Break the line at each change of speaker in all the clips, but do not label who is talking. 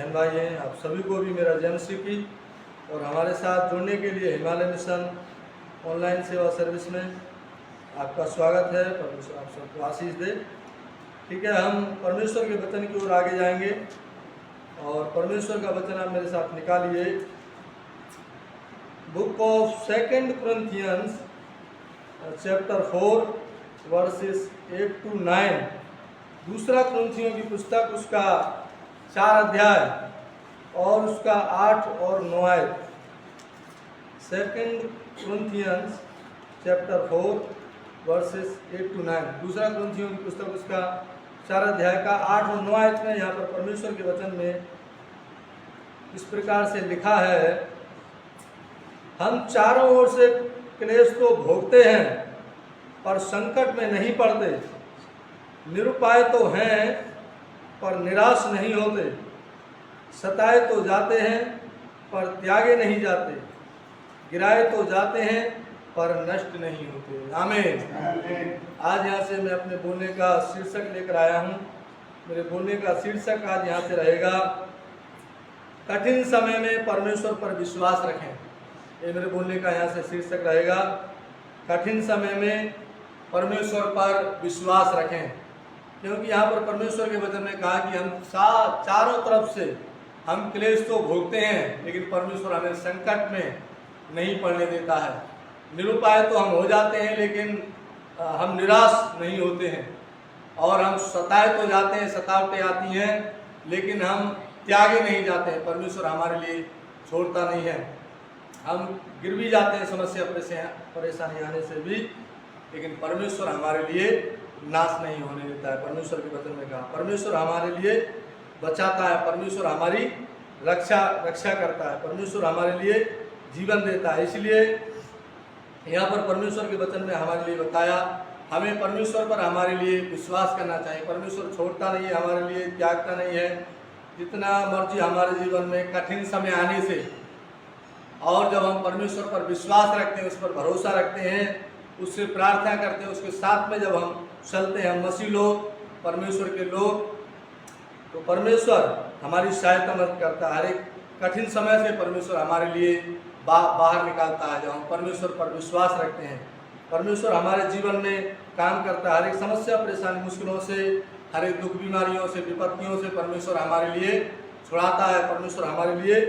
बहन भाई हैं, आप सभी को भी मेरा जय मसीह की। और हमारे साथ जुड़ने के लिए हिमालय मिशन ऑनलाइन सेवा सर्विस में आपका स्वागत है। परमेश्वर आप सबको आशीष दे। ठीक है, हम परमेश्वर के वचन की ओर आगे जाएंगे और परमेश्वर का वचन आप मेरे साथ निकालिए। Book of 2 Corinthians chapter 4 versus 8 to 9। दूसरा कुरिन्थियों की पुस्तक उसका 4 अध्याय और उसका 8 और 9 आयत। 2 Corinthians चैप्टर 4 वर्सेस 8 to 9। दूसरा कुरिन्थियों की पुस्तक उसका 4 अध्याय का 8 और 9 आयत में यहाँ पर परमेश्वर के वचन में इस प्रकार से लिखा है, हम चारों ओर से क्लेश तो भोगते हैं पर संकट में नहीं पड़ते, निरुपाय तो हैं पर निराश नहीं होते, सताए तो जाते हैं पर त्यागे नहीं जाते, गिराए तो जाते हैं पर नष्ट नहीं होते। आमीन। आज यहाँ से मैं अपने बोलने का शीर्षक लेकर आया हूँ। मेरे बोलने का शीर्षक आज यहाँ से रहेगा, कठिन समय में परमेश्वर पर विश्वास रखें। ये मेरे बोलने का यहाँ से शीर्षक रहेगा, कठिन समय में परमेश्वर पर विश्वास रखें। क्योंकि यहाँ पर परमेश्वर के वचन में कहा कि हम चारों तरफ से हम क्लेश तो भोगते हैं, लेकिन परमेश्वर हमें संकट में नहीं पड़ने देता है। निरुपाय तो हम हो जाते हैं, लेकिन हम निराश नहीं होते हैं। और हम सताए तो जाते हैं, सतावटें आती हैं, लेकिन हम त्यागे नहीं जाते हैं। परमेश्वर हमारे लिए छोड़ता नहीं है। हम गिर भी जाते हैं समस्या परेशानी आने से भी, लेकिन परमेश्वर हमारे लिए नाश नहीं होने देता है। परमेश्वर के वचन में कहा, परमेश्वर हमारे लिए बचाता है, परमेश्वर हमारी रक्षा करता है, परमेश्वर हमारे लिए जीवन देता है। इसलिए यहाँ पर परमेश्वर के वचन में हमारे लिए बताया, हमें परमेश्वर पर हमारे लिए विश्वास करना चाहिए। परमेश्वर छोड़ता नहीं है, हमारे लिए त्यागता नहीं है। जितना मर्जी हमारे जीवन में कठिन समय आने से, और जब हम परमेश्वर पर विश्वास रखते हैं, उस पर भरोसा रखते हैं, उससे प्रार्थना करते हैं, उसके साथ में जब हम चलते हैं, हम मसीह लोग, परमेश्वर के लोग, तो परमेश्वर हमारी सहायता मदद करता है। हर एक कठिन समय से परमेश्वर हमारे लिए बाहर निकालता है। जब हम परमेश्वर पर विश्वास रखते हैं, परमेश्वर हमारे जीवन में काम करता है। हर एक समस्या परेशानी मुश्किलों से, हर एक दुख बीमारियों से, विपत्तियों से परमेश्वर हमारे लिए छुड़ाता है, परमेश्वर हमारे लिए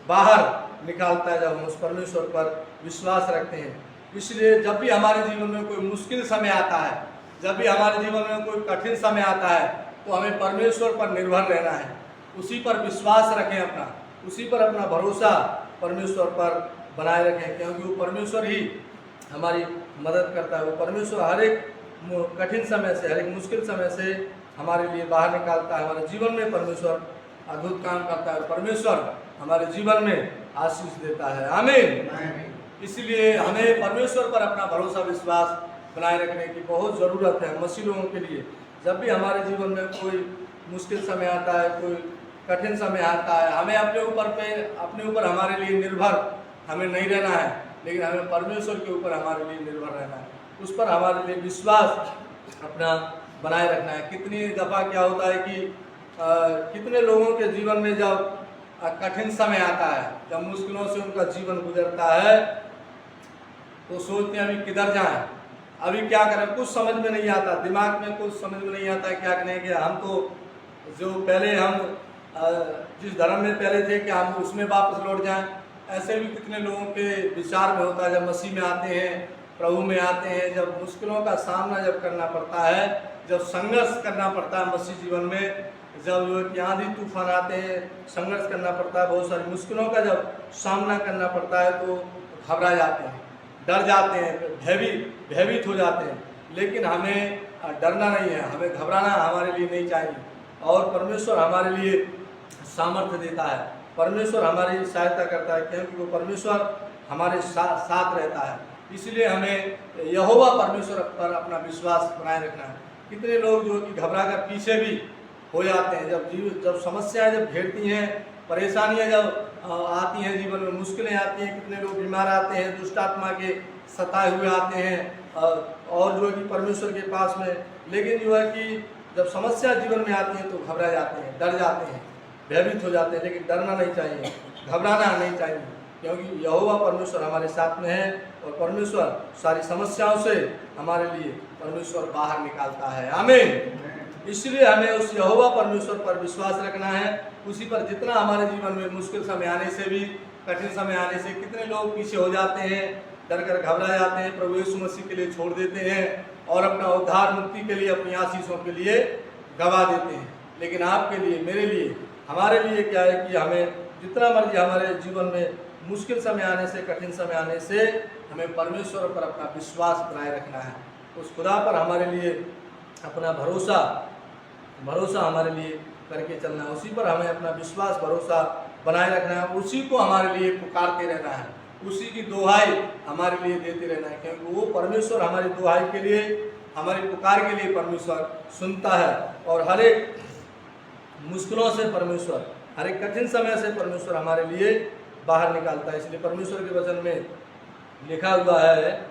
बाहर निकालता है, जब हम उस परमेश्वर पर विश्वास रखते हैं। इसलिए जब भी हमारे जीवन में कोई मुश्किल समय आता है, जब भी हमारे जीवन में कोई कठिन समय आता है, तो हमें परमेश्वर पर निर्भर रहना है, उसी पर विश्वास रखें अपना, उसी पर अपना भरोसा परमेश्वर पर बनाए रखें। क्योंकि वो परमेश्वर ही हमारी मदद करता है। वो परमेश्वर हर एक कठिन समय से, हर एक मुश्किल समय से हमारे लिए बाहर निकालता है। हमारे जीवन में परमेश्वर अद्भुत काम करता है, परमेश्वर हमारे जीवन में आशीष देता है। आमीन। इसलिए हमें परमेश्वर पर अपना भरोसा विश्वास बनाए रखने की बहुत ज़रूरत है मसीह लोगों के लिए। जब भी हमारे जीवन में कोई मुश्किल समय आता है, कोई कठिन समय आता है, हमें अपने ऊपर हमारे लिए निर्भर हमें नहीं रहना है, लेकिन हमें परमेश्वर के ऊपर हमारे लिए निर्भर रहना है, उस पर हमारे लिए विश्वास अपना बनाए रखना है। कितनी दफ़ा क्या होता है कि कितने लोगों के जीवन में जब कठिन समय आता है, जब मुश्किलों से उनका जीवन गुजरता है, तो सोचते हैं अभी किधर जाएं, अभी क्या करें, कुछ समझ में नहीं आता, दिमाग में कुछ समझ में नहीं आता क्या करें। कि हम तो जो पहले हम जिस धर्म में पहले थे, कि हम उसमें वापस लौट जाएं। ऐसे भी कितने लोगों के विचार में होता है। जब मसीह में आते हैं, प्रभु में आते हैं, जब मुश्किलों का सामना जब करना पड़ता है, जब संघर्ष करना पड़ता है मसीह जीवन में, जब आंधी तूफान आते हैं, संघर्ष करना पड़ता है, बहुत सारी मुश्किलों का जब सामना करना पड़ता है, तो घबरा जाते हैं, डर जाते हैं, भयभीत हो जाते हैं। लेकिन हमें डरना नहीं है, हमें घबराना हमारे लिए नहीं चाहिए। और परमेश्वर हमारे लिए सामर्थ्य देता है, परमेश्वर हमारी सहायता करता है, क्योंकि वो परमेश्वर हमारे साथ रहता है। इसलिए हमें यहोवा परमेश्वर पर अपना विश्वास बनाए रखना है। कितने लोग जो कि घबरा कर पीछे भी हो जाते हैं, जब समस्याएं जब घेरती हैं, परेशानियां जब आती हैं, जीवन में मुश्किलें आती हैं, कितने लोग बीमार आते हैं, दुष्ट आत्मा के सताए हुए आते हैं, और जो है कि परमेश्वर के पास में, लेकिन जो है कि जब समस्या जीवन में आती है तो घबरा जाते हैं, डर जाते हैं। भयभीत हो जाते हैं, लेकिन डरना नहीं चाहिए, घबराना नहीं चाहिए, क्योंकि यहोवा परमेश्वर हमारे साथ में है और परमेश्वर सारी समस्याओं से हमारे लिए परमेश्वर बाहर निकालता है। आमीन। इसलिए हमें उस यहोवा परमेश्वर पर विश्वास रखना है, उसी पर जितना हमारे जीवन में मुश्किल समय आने से भी, कठिन समय आने से कितने लोग पीछे हो जाते हैं, डर कर घबरा जाते हैं, प्रभु यीशु मसीह के लिए छोड़ देते हैं और अपना उद्धार मुक्ति के लिए, अपनी आशीषों के लिए गवा देते हैं। लेकिन आपके लिए, मेरे लिए, हमारे लिए क्या है कि हमें जितना मर्जी हमारे जीवन में मुश्किल समय आने से, कठिन समय आने से हमें परमेश्वर पर अपना विश्वास बनाए रखना है, उस खुदा पर हमारे लिए अपना भरोसा हमारे लिए करके चलना है, उसी पर हमें अपना विश्वास भरोसा बनाए रखना है, उसी को हमारे लिए पुकारते रहना है, उसी की दुहाई हमारे लिए देते रहना है, क्योंकि वो परमेश्वर हमारी दुहाई के लिए, हमारी पुकार के लिए परमेश्वर सुनता है और हर एक मुश्किलों से परमेश्वर, हर एक कठिन समय से परमेश्वर हमारे लिए बाहर निकालता है। इसलिए परमेश्वर के वचन में लिखा हुआ है,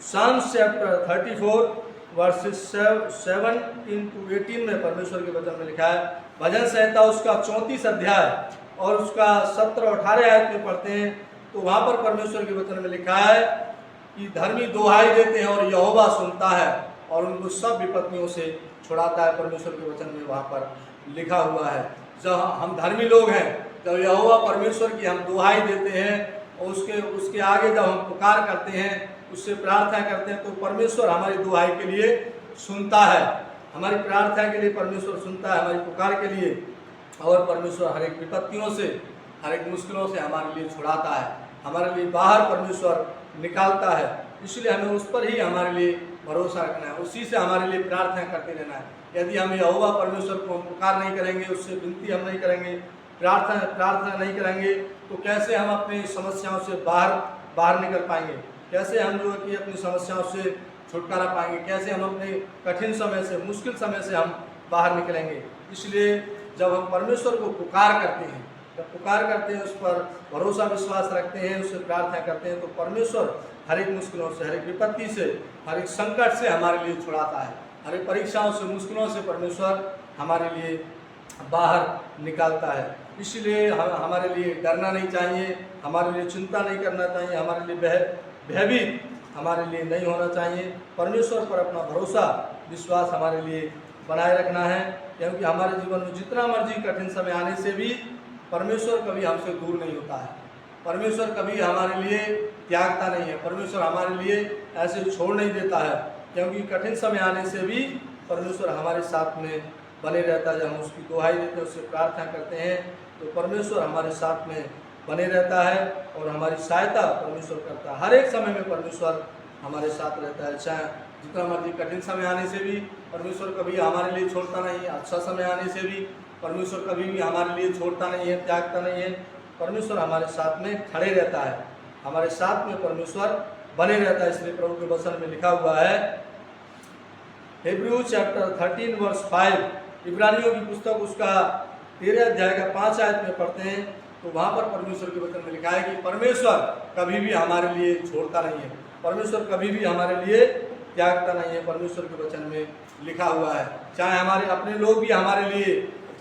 Psalms चैप्टर 34 वर्सेस 17-18 में परमेश्वर के वचन में लिखा है, भजन संहिता उसका 34 अध्याय और उसका 17-18 आयत में पढ़ते हैं तो वहाँ पर परमेश्वर के वचन में लिखा है कि धर्मी दुहाई देते हैं और यहोवा सुनता है और उनको सब विपत्तियों से छुड़ाता है। परमेश्वर के वचन में वहाँ पर लिखा हुआ है, जब हम धर्मी लोग हैं, जब यहोवा परमेश्वर की हम दुहाई देते हैं और उसके आगे जब हम पुकार करते हैं, उससे प्रार्थना करते हैं, तो परमेश्वर हमारी दुहाई के लिए सुनता है, हमारी प्रार्थना के लिए परमेश्वर सुनता है, हमारी पुकार के लिए, और परमेश्वर हर एक विपत्तियों से, हर एक मुश्किलों से हमारे लिए छुड़ाता है, हमारे लिए बाहर परमेश्वर निकालता है। इसलिए हमें उस पर ही हमारे लिए भरोसा रखना है, उसी से हमारे लिए प्रार्थना करते रहना है। यदि हम यहोवा परमेश्वर को हम पुकार नहीं करेंगे, उससे विनती हम नहीं करेंगे, प्रार्थना नहीं करेंगे, तो कैसे हम अपनी समस्याओं से बाहर निकल पाएंगे, कैसे हम जो है कि अपनी समस्याओं से छुटकारा पाएंगे, कैसे हम अपने कठिन समय से, मुश्किल समय से हम बाहर निकलेंगे। इसलिए जब हम परमेश्वर को पुकार करते हैं, उस पर भरोसा विश्वास रखते हैं, उससे प्रार्थना करते हैं, तो परमेश्वर हर एक मुश्किलों से, हर एक विपत्ति से, हर एक संकट से हमारे लिए छुड़ाता है, हर एक परीक्षाओं से, मुश्किलों से परमेश्वर हमारे लिए बाहर निकालता है। इसलिए हमारे लिए डरना नहीं चाहिए, हमारे लिए चिंता नहीं करना चाहिए, हमारे लिए भयभीत हमारे लिए नहीं होना चाहिए। परमेश्वर पर अपना भरोसा विश्वास हमारे लिए बनाए रखना है, क्योंकि हमारे जीवन में जितना मर्जी कठिन समय आने से भी परमेश्वर कभी हमसे दूर नहीं होता है, परमेश्वर कभी हमारे लिए त्यागता नहीं है, परमेश्वर हमारे लिए ऐसे छोड़ नहीं देता है, क्योंकि कठिन समय आने से भी परमेश्वर हमारे साथ में बने रहता है। जब हम उसकी दुहाई देते हैं, उससे प्रार्थना करते हैं, तो परमेश्वर हमारे साथ में बने रहता है और हमारी सहायता परमेश्वर करता है। हर एक समय में परमेश्वर हमारे साथ रहता है, चाहे जितना मर्जी कठिन समय आने से भी परमेश्वर कभी हमारे लिए छोड़ता नहीं है, अच्छा समय आने से भी परमेश्वर कभी भी हमारे लिए छोड़ता नहीं है, त्यागता नहीं है। परमेश्वर हमारे साथ में खड़े रहता है, हमारे साथ में परमेश्वर बने रहता है। इसलिए प्रभु के वचन में लिखा हुआ है, Hebrews चैप्टर 13 वर्स 5, इब्रानियों की पुस्तक उसका 13 अध्याय का 5 आयत में पढ़ते हैं, तो वहाँ पर परमेश्वर के वचन में लिखा है कि परमेश्वर कभी भी हमारे लिए छोड़ता नहीं है, परमेश्वर कभी भी हमारे लिए त्यागता नहीं है। परमेश्वर के वचन में लिखा हुआ है, चाहे हमारे अपने लोग भी हमारे लिए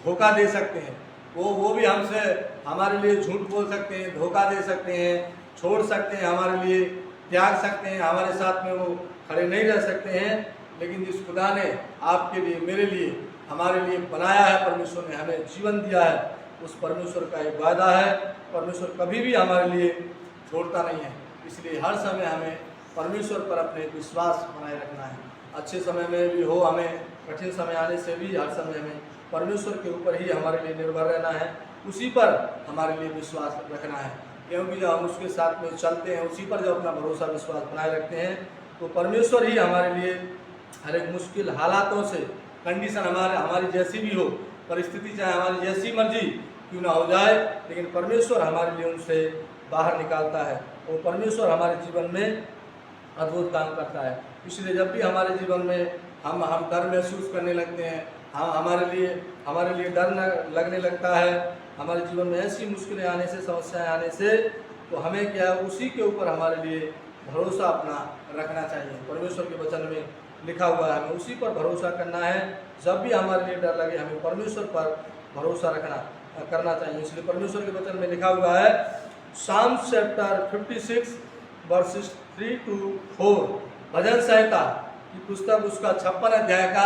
धोखा दे सकते हैं, वो भी हमसे हमारे लिए झूठ बोल सकते हैं, धोखा दे सकते हैं, छोड़ सकते हैं, हमारे लिए त्याग सकते हैं, हमारे साथ में वो खड़े नहीं रह सकते हैं, लेकिन जिस खुदा ने आपके लिए, मेरे लिए, हमारे लिए बनाया है, परमेश्वर ने हमें जीवन दिया है, उस परमेश्वर का एक वादा है, परमेश्वर कभी भी हमारे लिए छोड़ता नहीं है। इसलिए हर समय हमें परमेश्वर पर अपने विश्वास बनाए रखना है, अच्छे समय में भी हो, हमें कठिन समय आने से भी हर समय हमें परमेश्वर के ऊपर ही हमारे लिए निर्भर रहना है, उसी पर हमारे लिए विश्वास रखना है, क्योंकि जब हम उसके साथ में चलते हैं, उसी पर जब अपना भरोसा विश्वास बनाए रखते हैं, तो परमेश्वर ही हमारे लिए हर एक मुश्किल हालातों से, कंडीशन हमारी जैसी भी हो, परिस्थिति चाहे हमारी जैसी मर्जी क्यों ना हो जाए, लेकिन परमेश्वर हमारे लिए उनसे बाहर निकालता है, और परमेश्वर हमारे जीवन में अद्भुत काम करता है। इसलिए जब भी हमारे जीवन में हम डर महसूस करने लगते हैं, हमारे लिए डर लगने लगता है, हमारे जीवन में ऐसी मुश्किलें आने से, समस्याएं आने से, तो हमें क्या है, उसी के ऊपर हमारे लिए भरोसा अपना रखना चाहिए। परमेश्वर के वचन में लिखा हुआ है, हमें उसी पर भरोसा करना है। जब भी हमारे लिए डर लगे, हमें परमेश्वर पर भरोसा करना चाहिए। इसलिए परमेश्वर के वचन में लिखा हुआ है साम्स चैप्टर 56 वर्सेस 3 to 4, भजन संहिता की पुस्तक उसका 56 अध्याय का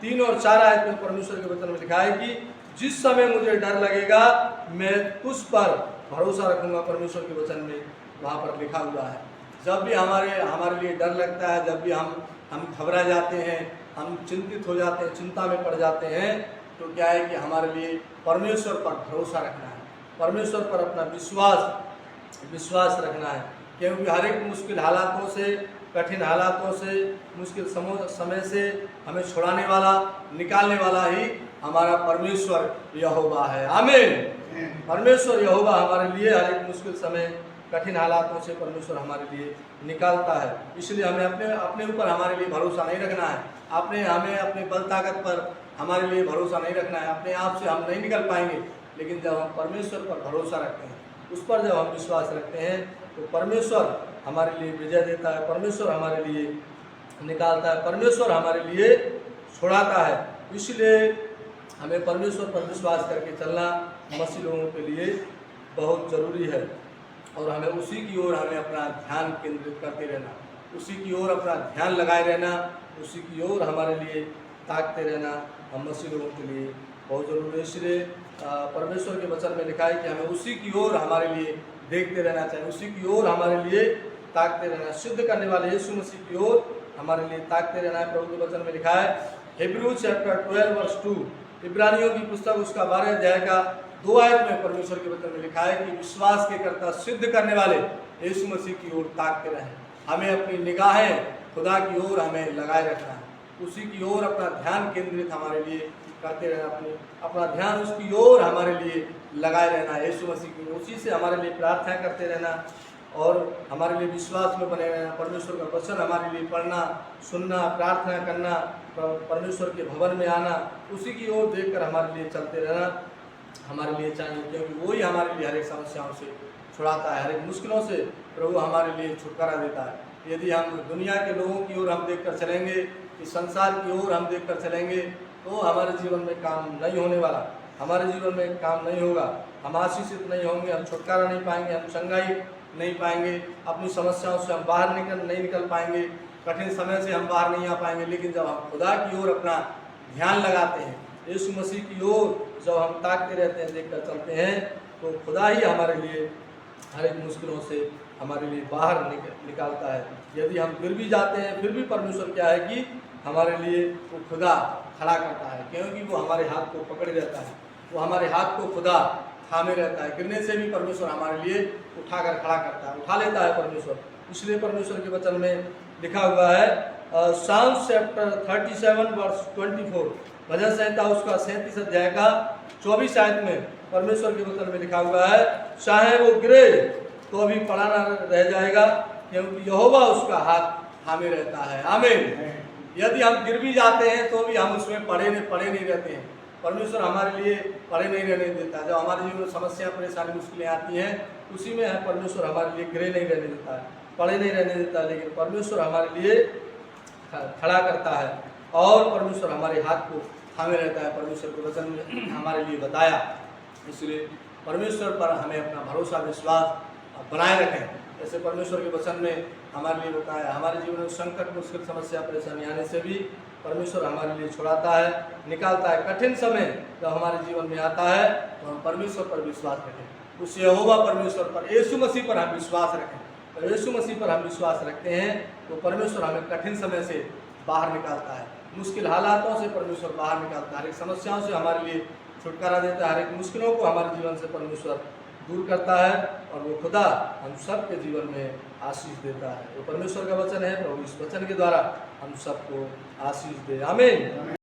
3 और 4 आयत में परमेश्वर के वचन में लिखा है कि जिस समय मुझे डर लगेगा मैं तुझ पर भरोसा रखूंगा। परमेश्वर के वचन में वहाँ पर लिखा हुआ है जब भी हमारे लिए डर लगता है, जब भी हम घबरा जाते हैं, हम चिंतित हो जाते हैं, चिंता में पड़ जाते हैं, तो क्या है कि हमारे लिए परमेश्वर पर भरोसा रखना है, परमेश्वर पर अपना विश्वास रखना है। क्योंकि हर एक मुश्किल हालातों से, कठिन हालातों से, मुश्किल समय से हमें छुड़ाने वाला, निकालने वाला ही हमारा परमेश्वर यहोवा है। आमीन। परमेश्वर यहोवा हमारे लिए हर एक मुश्किल समय, कठिन हालातों से परमेश्वर हमारे लिए निकालता है। इसलिए हमें अपने ऊपर हमारे लिए भरोसा नहीं रखना है, हमें अपने बल ताकत पर हमारे लिए भरोसा नहीं रखना है। अपने आप से हम नहीं निकल पाएंगे, लेकिन जब हम परमेश्वर पर भरोसा रखते हैं, उस पर जब हम विश्वास रखते हैं, तो परमेश्वर हमारे लिए विजय देता है, परमेश्वर हमारे लिए निकालता है, परमेश्वर हमारे लिए छुड़ाता है। इसलिए हमें परमेश्वर पर विश्वास करके चलना मसीह लोगों के लिए बहुत ज़रूरी है। और हमें उसी की ओर अपना ध्यान केंद्रित करते रहना, उसी की ओर अपना ध्यान लगाए रहना, उसी की ओर हमारे लिए ताकते रहना हम मसीह लोगों के लिए बहुत ज़रूरी है। इसलिए परमेश्वर के वचन में लिखा है कि हमें उसी की ओर हमारे लिए देखते रहना चाहिए, उसी की ओर हमारे लिए ताकते रहना, सिद्ध करने वाले यीशु मसीह की ओर हमारे लिए ताकते रहना है। प्रभु के वचन में लिखा है हिब्रू चैप्टर 12 वर्स 2, इब्रानियों की पुस्तक उसका 12 अध्याय का 2 आयत में परमेश्वर के वचन में लिखा है कि विश्वास के कर्ता सिद्ध करने वाले यीशु मसीह की ओर ताकते रहें। हमें अपनी निगाहें खुदा की ओर हमें लगाए रखना है, उसी की ओर अपना ध्यान केंद्रित हमारे लिए करते रहना, अपना ध्यान उसकी ओर हमारे लिए लगाए रहना, यीशु मसीह की उसी से हमारे लिए प्रार्थना करते रहना और हमारे लिए विश्वास में बने रहना। परमेश्वर का वचन हमारे लिए पढ़ना, सुनना, प्रार्थना करना, परमेश्वर के भवन में आना, उसी की ओर देखकर हमारे लिए चलते रहना हमारे लिए चाहिए। क्योंकि वही हमारे लिए हर एक समस्याओं से छुड़ाता है, हर एक मुश्किलों से प्रभु हमारे लिए छुटकारा देता है। यदि हम दुनिया के लोगों की ओर हम देखकर चलेंगे, इस संसार की ओर हम देखकर चलेंगे, तो हमारे जीवन में काम नहीं होने वाला, हमारे जीवन में काम नहीं होगा, हम आशीषित नहीं होंगे, हम छुटकारा नहीं पाएंगे, हम चंगाई नहीं पाएंगे, अपनी समस्याओं से हम बाहर नहीं निकल पाएंगे, कठिन समय से हम बाहर नहीं आ पाएंगे। लेकिन जब हम खुदा की ओर अपना ध्यान लगाते हैं, यीशु मसीह की ओर जब हम ताकते रहते हैं, देखकर चलते हैं, तो खुदा ही हमारे लिए हर एक मुश्किलों से हमारे लिए बाहर निकालता है। यदि हम गिर भी जाते हैं, फिर भी परमेश्वर क्या है कि हमारे लिए वो खुदा खड़ा करता है, क्योंकि वो हमारे हाथ को पकड़े रहता है, वो हमारे हाथ को खुदा थामे रहता है। गिरने से भी परमेश्वर हमारे लिए उठाकर खड़ा करता है, उठा लेता है परमेश्वर। इसलिए परमेश्वर के वचन में लिखा हुआ है साम्स चैप्टर 37 वर्स 24, भजन संहिता उसका 37 अध्याय का 24 आयत में परमेश्वर के वचन में लिखा हुआ है चाहे वो गिरे तो अभी पड़ा न रह जाएगा, क्योंकि यहोवा उसका हाथ थामे रहता है। आमीन। यदि हम गिर भी जाते हैं तो भी हम उसमें पड़े नहीं रहते हैं। परमेश्वर हमारे लिए पड़े नहीं रहने देता। जब हमारे जीवन में समस्या, परेशानी, मुश्किलें आती हैं, उसी में परमेश्वर हमारे लिए गिरे नहीं रहने देता है, पड़े नहीं रहने देता, लेकिन परमेश्वर हमारे लिए खड़ा करता है और परमेश्वर हमारे हाथ को थामे रहता है। परमेश्वर के वचन में हमारे लिए बताया। इसलिए परमेश्वर पर हमें अपना भरोसा, विश्वास बनाए रखें। जैसे परमेश्वर के वचन में हमारे लिए बताया, हमारे जीवन में संकट, मुश्किल, समस्या, परेशानी आने से भी परमेश्वर हमारे लिए छुड़ाता है, निकालता है। कठिन समय जब हमारे जीवन में आता है तो हम परमेश्वर पर विश्वास रखें, उस यहोवा परमेश्वर पर, यीशु मसीह पर हम विश्वास रखें। और यीशु मसीह पर हम विश्वास रखते हैं तो परमेश्वर हमें कठिन समय से बाहर निकालता है, मुश्किल हालातों से परमेश्वर बाहर निकालता है, हर एक समस्याओं से हमारे लिए छुटकारा देता है, हर एक मुश्किलों को हमारे जीवन से परमेश्वर दूर करता है और वो खुदा हम सब के जीवन में आशीष देता है। वो परमेश्वर का वचन है, प्रभु इस वचन के द्वारा हम सबको आशीष दे। आमीन।